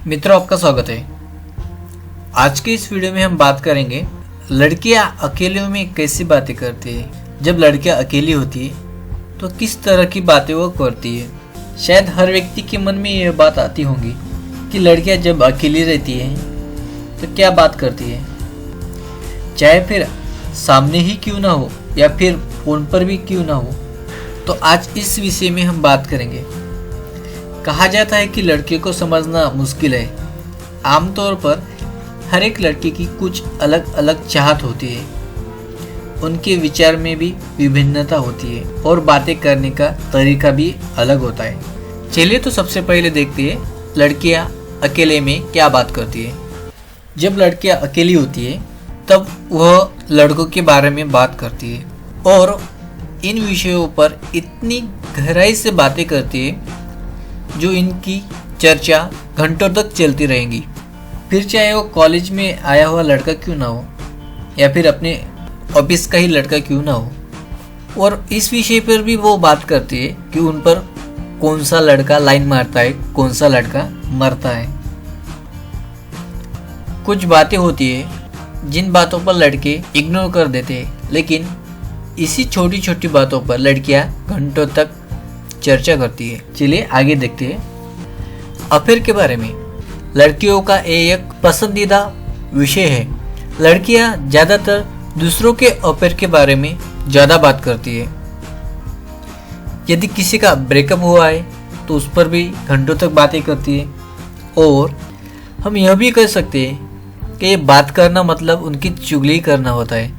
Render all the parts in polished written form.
मित्रों, आपका स्वागत है। आज के इस वीडियो में हम बात करेंगे लड़कियां अकेले में कैसी बातें करती है। जब लड़कियां अकेली होती है तो किस तरह की बातें वो करती है। शायद हर व्यक्ति के मन में यह बात आती होगी कि लड़कियां जब अकेली रहती है तो क्या बात करती है, चाहे फिर सामने ही क्यों ना हो या फिर फोन पर भी क्यों ना हो। तो आज इस विषय में हम बात करेंगे। कहा जाता है कि लड़के को समझना मुश्किल है। आमतौर पर हर एक लड़के की कुछ अलग अलग चाहत होती है, उनके विचार में भी विभिन्नता होती है और बातें करने का तरीका भी अलग होता है। चलिए तो सबसे पहले देखते हैं लड़कियां अकेले में क्या बात करती है। जब लड़कियां अकेली होती है तब वह लड़कों के बारे में बात करती है और इन विषयों पर इतनी गहराई से बातें करती है जो इनकी चर्चा घंटों तक चलती रहेंगी। फिर चाहे वो कॉलेज में आया हुआ लड़का क्यों ना हो या फिर अपने ऑफिस का ही लड़का क्यों ना हो, और इस विषय पर भी वो बात करती है कि उन पर कौन सा लड़का लाइन मारता है, कौन सा लड़का मरता है। कुछ बातें होती है जिन बातों पर लड़के इग्नोर कर देते हैं, लेकिन इसी छोटी छोटी बातों पर लड़कियां घंटों तक चर्चा करती है। चलिए आगे देखते हैं अफेयर के बारे में। लड़कियों का एक पसंदीदा विषय है। लड़कियां ज्यादातर दूसरों के अफेयर के बारे में ज्यादा बात करती है। यदि किसी का ब्रेकअप हुआ है तो उस पर भी घंटों तक बातें करती है। और हम यह भी कह सकते हैं कि ये बात करना मतलब उनकी चुगली करना होता है,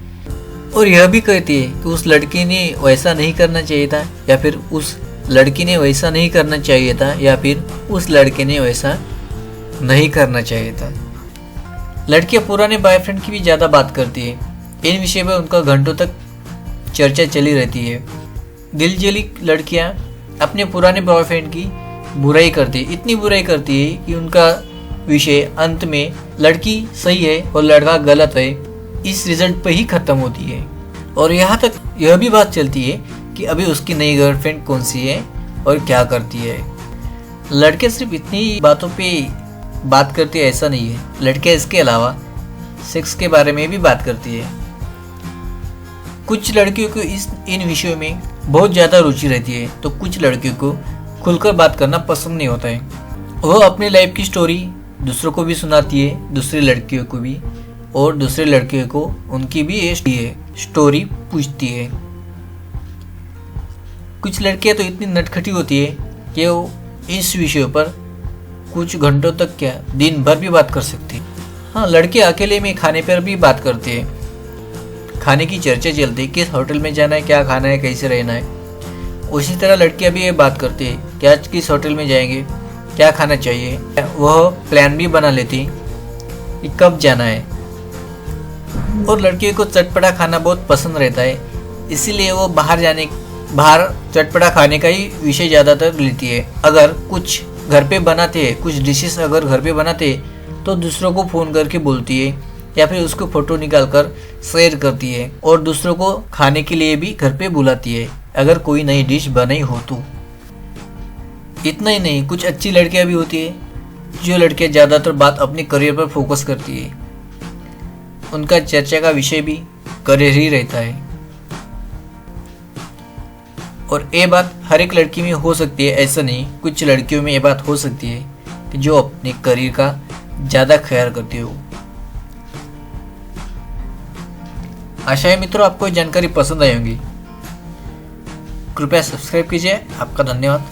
और यह भी कहती है कि उस लड़की ने वैसा नहीं करना चाहिए था या फिर उस लड़की ने वैसा नहीं करना चाहिए था या फिर उस लड़के ने वैसा नहीं करना चाहिए था। लड़कियां पुराने बॉयफ्रेंड की भी ज़्यादा बात करती है। इन विषय पर उनका घंटों तक चर्चा चली रहती है। दिलजली लड़कियां अपने पुराने बॉयफ्रेंड की बुराई करती है, इतनी बुराई करती है कि उनका विषय अंत में लड़की सही है और लड़का गलत है इस रिजल्ट पर ही खत्म होती है। और यहाँ तक यह भी बात चलती है कि अभी उसकी नई गर्लफ्रेंड कौन सी है और क्या करती है। लड़के सिर्फ इतनी बातों पे बात करती है ऐसा नहीं है, लड़के इसके अलावा सेक्स के बारे में भी बात करती है। कुछ लड़कियों को इन विषयों में बहुत ज़्यादा रुचि रहती है तो कुछ लड़कियों को खुलकर बात करना पसंद नहीं होता है। वह अपनी लाइफ की स्टोरी दूसरों को भी सुनाती है, दूसरी लड़कियों को भी, और दूसरे लड़कियों को उनकी भी ये स्टोरी पूछती है। कुछ लड़कियां तो इतनी नटखटी होती है कि वो इस विषयों पर कुछ घंटों तक क्या दिन भर भी बात कर सकती है। हाँ, लड़के अकेले में खाने पर भी बात करते हैं। खाने की चर्चा चलती है, किस होटल में जाना है, क्या खाना है, कैसे रहना है। उसी तरह लड़कियां भी ये बात करती है कि आज किस होटल में जाएंगे, क्या खाना चाहिए। वह प्लान भी बना लेती है कि कब जाना है। और लड़कियों को चटपटा खाना बहुत पसंद रहता है, इसीलिए वो बाहर चटपटा खाने का ही विषय ज़्यादातर लेती है। अगर कुछ घर पे बनाते हैं, कुछ डिशेस अगर घर पे बनाते हैं तो दूसरों को फ़ोन करके बोलती है या फिर उसको फ़ोटो निकाल कर शेयर करती है और दूसरों को खाने के लिए भी घर पे बुलाती है अगर कोई नई डिश बनी हो तो। इतना ही नहीं, कुछ अच्छी लड़कियां भी होती है जो लड़कियां ज़्यादातर बात अपने करियर पर फोकस करती है। उनका चर्चा का विषय भी करियर ही रहता है। और ये बात हर एक लड़की में हो सकती है ऐसा नहीं, कुछ लड़कियों में ये बात हो सकती है कि जो अपने करियर का ज़्यादा ख्याल करती हो। आशा है मित्रों आपको जानकारी पसंद आई होगी। कृपया सब्सक्राइब कीजिए। आपका धन्यवाद।